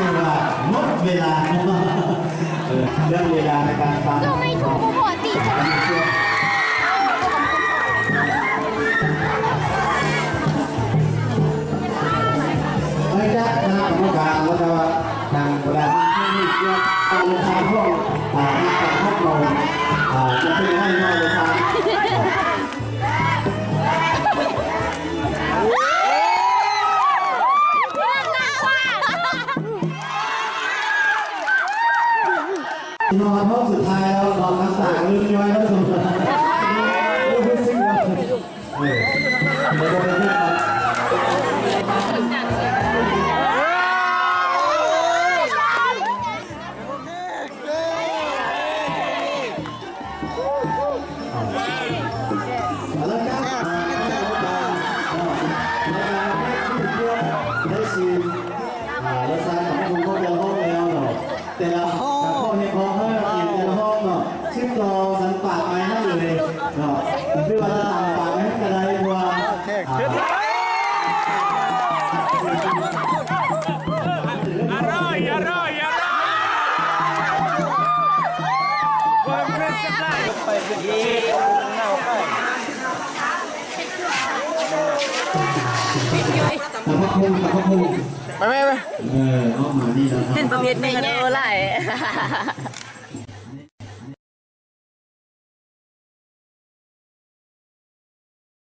ื่อว่าหมดเวลาเรื่องเวลาในการฟัง สู้ไม่ถูกปกติใช่ไหมไม่ได้นะกรรมการว่าจะทางประธานที่เกี่ยวกับลูกค้าห้องการห้องนอนจะเป็นให้น้อยเลยครับนอนห้องสุดท้ายแล้วนอนทั้งสามลืมย้อยแล้วสมบัติรู้สึกว่าไม่ได้ หรือว่าจะต่างปากให้กระไรบัว อร่อยอร่อยอร่อยความเร็วสักได้ไปเป็นยีเงาไป ตะพักพุ่ง ไปไหมไป เอามานี่แล้ว เป็นประเภทหนึ่งกันเออไร